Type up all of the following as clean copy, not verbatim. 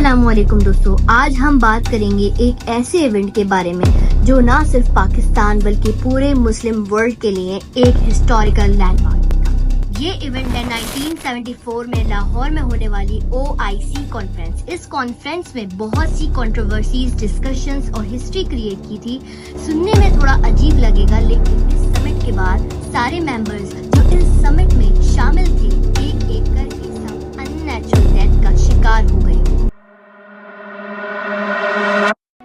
अस्सलाम वालेकुम दोस्तों, आज हम बात करेंगे एक ऐसे इवेंट के बारे में जो ना सिर्फ पाकिस्तान बल्कि पूरे मुस्लिम वर्ल्ड के लिए एक हिस्टोरिकल लैंडमार्क था। ये इवेंट है 1974 में लाहौर में होने वाली OIC कॉन्फ्रेंस। इस कॉन्फ्रेंस में बहुत सी कंट्रोवर्सीज, डिस्कशंस और हिस्ट्री क्रिएट की थी। सुनने में थोड़ा अजीब लगेगा, लेकिन इस समिट के बाद सारे मेंबर्स जो इस समिट में शामिल थे एक एक करके सब अननेचुरल डेथ का शिकार हो गए।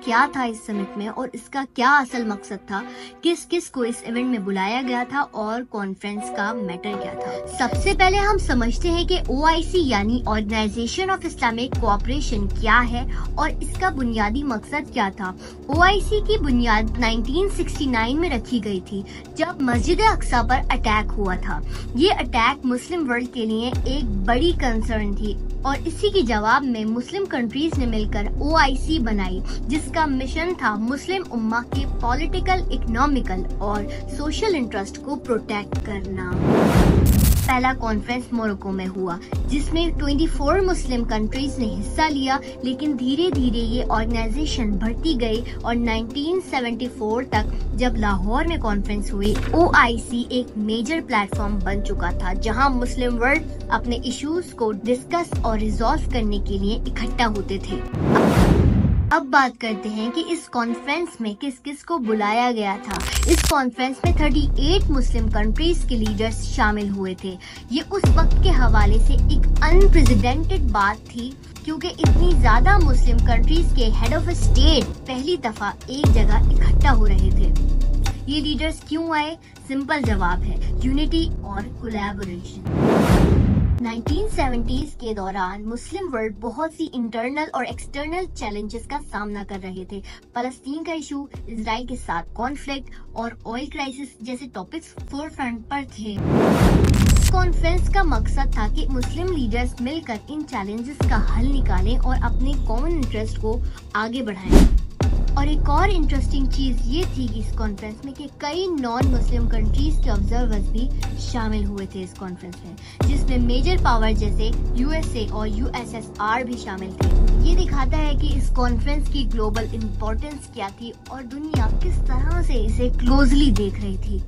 क्या था इस समिट में और इसका क्या असल मकसद था, किस किस को इस इवेंट में बुलाया गया था और कॉन्फ्रेंस का मैटर क्या था। सबसे पहले हम समझते हैं कि OIC यानी ऑर्गेनाइजेशन ऑफ इस्लामिक कोऑपरेशन क्या है और इसका बुनियादी मकसद क्या था। OIC की बुनियाद 1969 में रखी गई थी जब मस्जिद अक्सा पर अटैक हुआ था। ये अटैक मुस्लिम वर्ल्ड के लिए एक बड़ी कंसर्न थी और इसी के जवाब में मुस्लिम कंट्रीज ने मिलकर OIC बनाई, जिसका मिशन था मुस्लिम उम्मा के पॉलिटिकल, इकोनॉमिकल और सोशल इंटरेस्ट को प्रोटेक्ट करना। पहला कॉन्फ्रेंस मोरक्को में हुआ जिसमें 24 मुस्लिम कंट्रीज ने हिस्सा लिया, लेकिन धीरे धीरे ये ऑर्गेनाइजेशन बढ़ती गई और 1974 तक जब लाहौर में कॉन्फ्रेंस हुई, OIC एक मेजर प्लेटफॉर्म बन चुका था जहां मुस्लिम वर्ल्ड अपने इश्यूज को डिस्कस और रिजॉल्व करने के लिए इकट्ठा होते थे। अब बात करते हैं कि इस कॉन्फ्रेंस में किस किस को बुलाया गया था। इस कॉन्फ्रेंस में 38 मुस्लिम कंट्रीज के लीडर्स शामिल हुए थे। ये उस वक्त के हवाले से एक अनप्रेसिडेंटेड बात थी, क्योंकि इतनी ज्यादा मुस्लिम कंट्रीज के हेड ऑफ स्टेट पहली दफा एक जगह इकट्ठा हो रहे थे। ये लीडर्स क्यों आए? सिंपल जवाब है, यूनिटी और कोलैबोरेशन। 1970s के दौरान मुस्लिम वर्ल्ड बहुत सी इंटरनल और एक्सटर्नल चैलेंजेस का सामना कर रहे थे। फलस्तीन का इशू, इजराइल के साथ कॉन्फ्लिक्ट और ऑयल क्राइसिस जैसे टॉपिक्स फोरफ्रंट पर थे। कॉन्फ्रेंस का मकसद था कि मुस्लिम लीडर्स मिलकर इन चैलेंजेस का हल निकालें और अपने कॉमन इंटरेस्ट को आगे बढ़ाएं। और एक और इंटरेस्टिंग चीज ये थी कि इस कॉन्फ्रेंस में कि कई नॉन मुस्लिम कंट्रीज के ऑब्जर्वर्स भी शामिल हुए थे इस कॉन्फ्रेंस में, जिसमें मेजर पावर जैसे USA और USSR भी शामिल थे। ये दिखाता है कि इस कॉन्फ्रेंस की ग्लोबल इम्पोर्टेंस क्या थी और दुनिया किस तरह से इसे क्लोजली देख रही थी।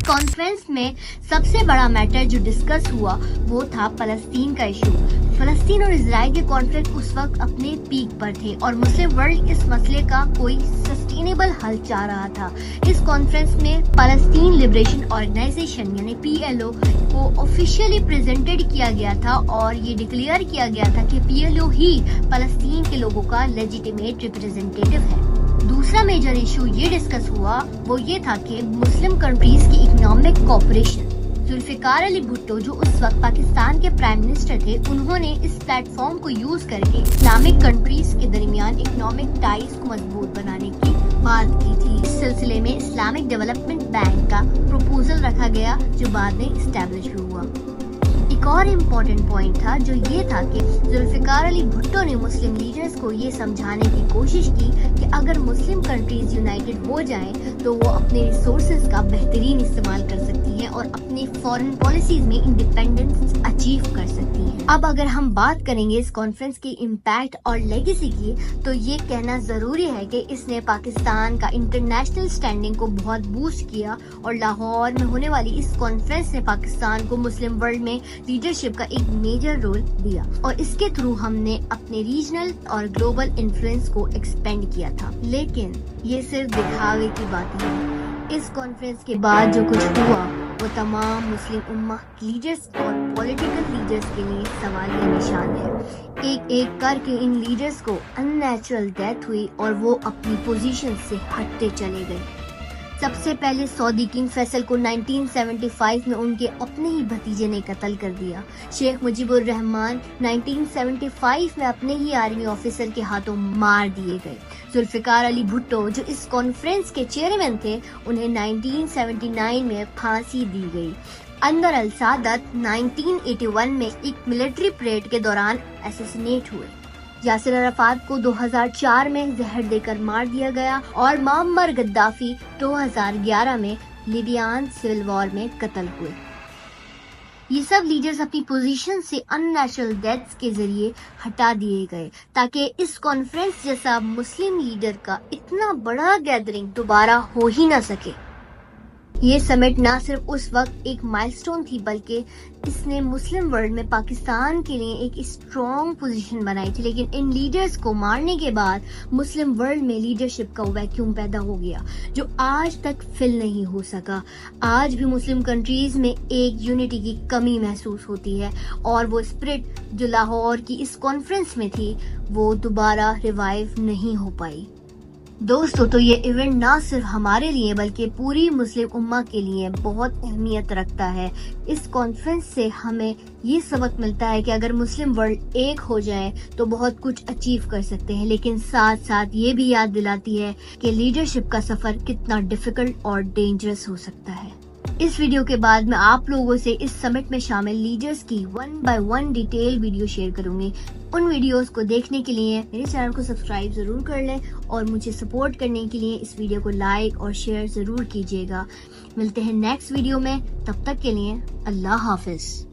कॉन्फ्रेंस में सबसे बड़ा मैटर जो डिस्कस हुआ वो था फलस्तीन का इशू। फलस्तीन और इजराइल के कॉन्फ्लिक्ट उस वक्त अपने पीक पर थे और मुस्लिम वर्ल्ड इस मसले का कोई सस्टेनेबल हल चाह रहा था। इस कॉन्फ्रेंस में फलस्तीन लिबरेशन ऑर्गेनाइजेशन यानी PLO को ऑफिशियली प्रेजेंटेड किया गया था और ये डिक्लेयर किया गया था कि PLO ही फलस्तीन के लोगों का लेजिटिमेट रिप्रेजेंटेटिव है। दूसरा मेजर इशू ये डिस्कस हुआ वो ये था कि मुस्लिम कंट्रीज की इकोनॉमिक कोऑपरेशन। जुल्फिकार अली भुट्टो जो उस वक्त पाकिस्तान के प्राइम मिनिस्टर थे, उन्होंने इस प्लेटफॉर्म को यूज करके इस्लामिक कंट्रीज के दरमियान इकोनॉमिक टाइज को मजबूत बनाने की बात की थी। इस सिलसिले में इस्लामिक डेवलपमेंट बैंक का प्रपोजल रखा गया जो बाद में इस्टेब्लिश भी हुआ। एक और इम्पोर्टेंट पॉइंट था जो ये था कि जुल्फिकार अली भुट्टो ने मुस्लिम लीडर्स को ये समझाने की कोशिश की कि अगर मुस्लिम कंट्रीज यूनाइटेड हो जाएं तो वो अपने रिसोर्सेज का बेहतरीन इस्तेमाल कर सकती हैं और अपने फॉरेन पॉलिसीज में इंडिपेंडेंस अचीव कर सकती हैं। अब अगर हम बात करेंगे इस कॉन्फ्रेंस के इम्पैक्ट और लेगेसी की, तो ये कहना जरूरी है कि इसने पाकिस्तान का इंटरनेशनल स्टैंडिंग को बहुत बूस्ट किया और लाहौर में होने वाली इस कॉन्फ्रेंस ने पाकिस्तान को मुस्लिम वर्ल्ड में लीडरशिप का एक मेजर रोल दिया और इसके थ्रू हमने अपने रीजनल और ग्लोबल इन्फ्लुएंस को एक्सपेंड किया था। लेकिन ये सिर्फ दिखावे की बात है। इस कॉन्फ्रेंस के बाद जो कुछ हुआ वो तमाम मुस्लिम उम्मा लीडर्स और पॉलिटिकल लीडर्स के लिए सवालिया निशान है। एक एक करके इन लीडर्स को अननेचुरल डेथ हुई और वो अपनी पोजीशन से हटते चले गए। सबसे पहले सऊदी किंग फैसल को 1975 में उनके अपने ही भतीजे ने कत्ल कर दिया। शेख मुजीबुर रहमान 1975 में अपने ही आर्मी ऑफिसर के हाथों मार दिए गए। जुल्फिकार अली भुट्टो जो इस कॉन्फ्रेंस के चेयरमैन थे, उन्हें 1979 में फांसी दी गई। अंवर अल सादत 1981 में एक मिलिट्री परेड के दौरान असैसिनेट हुए। यासिर अराफात को 2004 में जहर देकर मार दिया गया और मुअम्मर गद्दाफी 2011 में लिबियान सिविल वॉर में कत्ल हुए। یہ سب لیڈرز اپنی پوزیشن سے ان نیچرل ڈیتھس کے ذریعے ہٹا دیے گئے تاکہ اس کانفرنس جیسا مسلم لیڈر کا اتنا بڑا گیدرنگ دوبارہ ہو ہی نہ سکے۔ یہ سمٹ نہ صرف اس وقت ایک مائلسٹون تھی بلکہ اس نے مسلم ورلڈ میں پاکستان کے لیے ایک اسٹرانگ پوزیشن بنائی تھی، لیکن ان لیڈرز کو مارنے کے بعد مسلم ورلڈ میں لیڈرشپ کا ویکیوم پیدا ہو گیا جو آج تک فل نہیں ہو سکا۔ آج بھی مسلم کنٹریز میں ایک یونٹی کی کمی محسوس ہوتی ہے اور وہ اسپرٹ جو لاہور کی اس کانفرنس میں تھی وہ دوبارہ ریوائیو نہیں ہو پائی۔ دوستو، تو یہ ایونٹ نہ صرف ہمارے لیے بلکہ پوری مسلم امہ کے لیے بہت اہمیت رکھتا ہے۔ اس کانفرنس سے ہمیں یہ سبق ملتا ہے کہ اگر مسلم ورلڈ ایک ہو جائے تو بہت کچھ اچیو کر سکتے ہیں، لیکن ساتھ ساتھ یہ بھی یاد دلاتی ہے کہ لیڈرشپ کا سفر کتنا ڈیفیکلٹ اور ڈینجرس ہو سکتا ہے۔ اس ویڈیو کے بعد میں آپ لوگوں سے اس سمٹ میں شامل لیڈرز کی 1 by 1 ڈیٹیل ویڈیو شیئر کروں گی۔ ان ویڈیوز کو دیکھنے کے لیے میرے چینل کو سبسکرائب ضرور کر لیں اور مجھے سپورٹ کرنے کے لیے اس ویڈیو کو لائک اور شیئر ضرور کیجیے گا۔ ملتے ہیں نیکسٹ ویڈیو میں، تب تک کے لیے اللہ حافظ۔